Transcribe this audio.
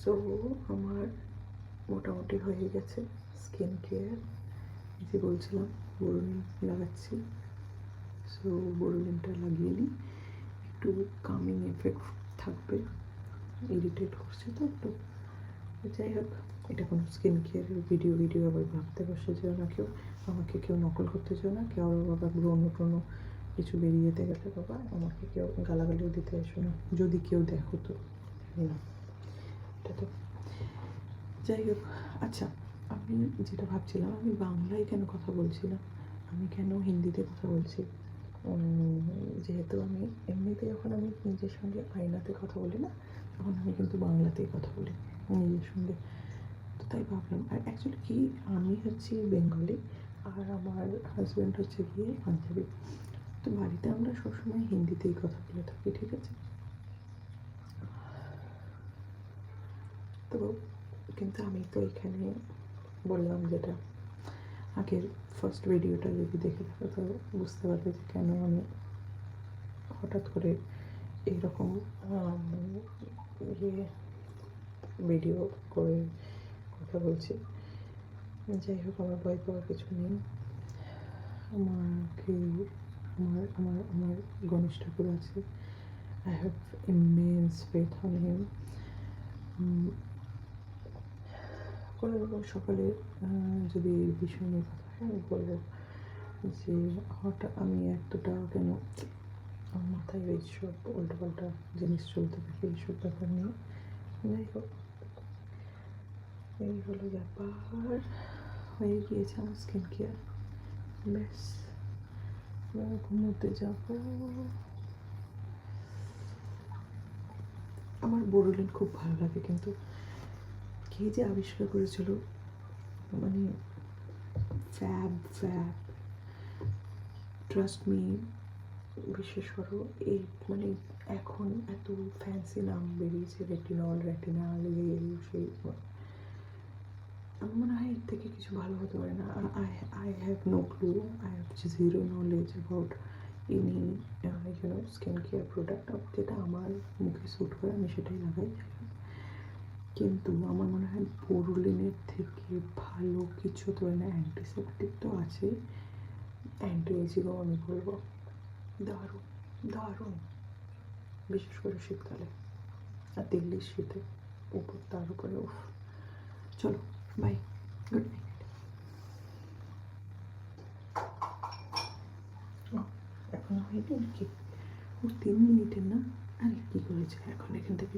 So আমার মোটামুটি হয়ে গেছে স্কিন কেয়ার। যে বলছিলাম বোরোলিন লাগাচ্ছি, সো বোরোলিনটা লাগিয়ে নিই, একটু কামিং এফেক্ট থাকবে। ইরিটেট করছে তো একটু, যাই হোক। এটা কোনো স্কিন কেয়ারের ভিডিও আবার ভাবতে বসে যেও না কেউ, আমাকে কেউ নকল করতে যেও না, কেউ আবার ব্রণ কিছু বেরিয়ে যেতে গেলে বাবা আমাকে কেউ গালাগালিও দিতে এসো না, যদি কেউ দেখো তো জানি না। এটা তো যাই হোক। আচ্ছা, আমি যেটা ভাবছিলাম, আমি বাংলায় কেন কথা বলছিলাম, আমি কেন হিন্দিতে কথা বলছি? যেহেতু আমি এমনিতে যখন আমি নিজের সঙ্গে আয়নাতে কথা বলি না, তখন আমি কিন্তু বাংলাতেই কথা বলি নিজের সঙ্গে। তো তাই ভাবলাম, আর অ্যাকচুয়ালি কি, আমি হচ্ছি বেঙ্গলি আর আমার হাজব্যান্ড হচ্ছে গিয়ে পাঞ্জাবি। তো বাড়িতে আমরা সবসময় হিন্দিতেই কথা বলে থাকি, ঠিক আছে? তো কিন্তু আমি তো এখানে বললাম যেটা, আগের ফার্স্ট ভিডিওটা যদি দেখে থাকো তো বুঝতে পারবে যে কেন আমি হঠাৎ করে এইরকম ভিডিও করে কথা বলছি। যাই হোক, আমার ভয় পাওয়ার কিছু নেই। আমাকে আমার আমার আমার গণেশ ঠাকুর আছে। I have immense faith on him. কোনো রকম সকালে যদি এই বিষয় নিয়ে কথা হয়, আমি বলবো যে হঠাৎ আমি এতটা কেন আমার মাথায় এইসব উল্টোপাল্টা জিনিস চলতে থাকে, এইসব ব্যাপার নিয়ে। যাই হোক, এই হলো ব্যাপার। হয়ে গিয়েছে আমার স্কিন কেয়ার, ব্যাস ঘুমোতে যাবো। আমার বোরোলিন খুব ভালো লাগে, কিন্তু কে যে আবিষ্কার করেছিল, মানে ফ্যাব ট্রাস্ট মি, বিশেষ করো এই মানে এখন এত ফ্যান্সি নাম বেরিয়েছে, রেটিনাল সেই, আমার মনে হয় এর থেকে কিছু ভালো হতে পারে না। I have no clue, I have zero knowledge about any skin care product. যেটা আমার মুখে স্যুট করে আমি সেটাই লাগাই। কিন্তু আমার মনে হয় বোরোলিনের থেকে ভালো কিছু তো না, অ্যান্টিসেপটিক তো আছেই, অ্যান্টি এজিংও আমি বলবো দারুণ দারুণ, বিশেষ করে শীতকালে আর দিল্লির শীতে উপর, তার উপরে উফ। চলো, বাই, গুড নাইট। এখনো হয়নি নাকি? ও 3 মিনিটের না? আরে কী করেছে এখন এখান থেকে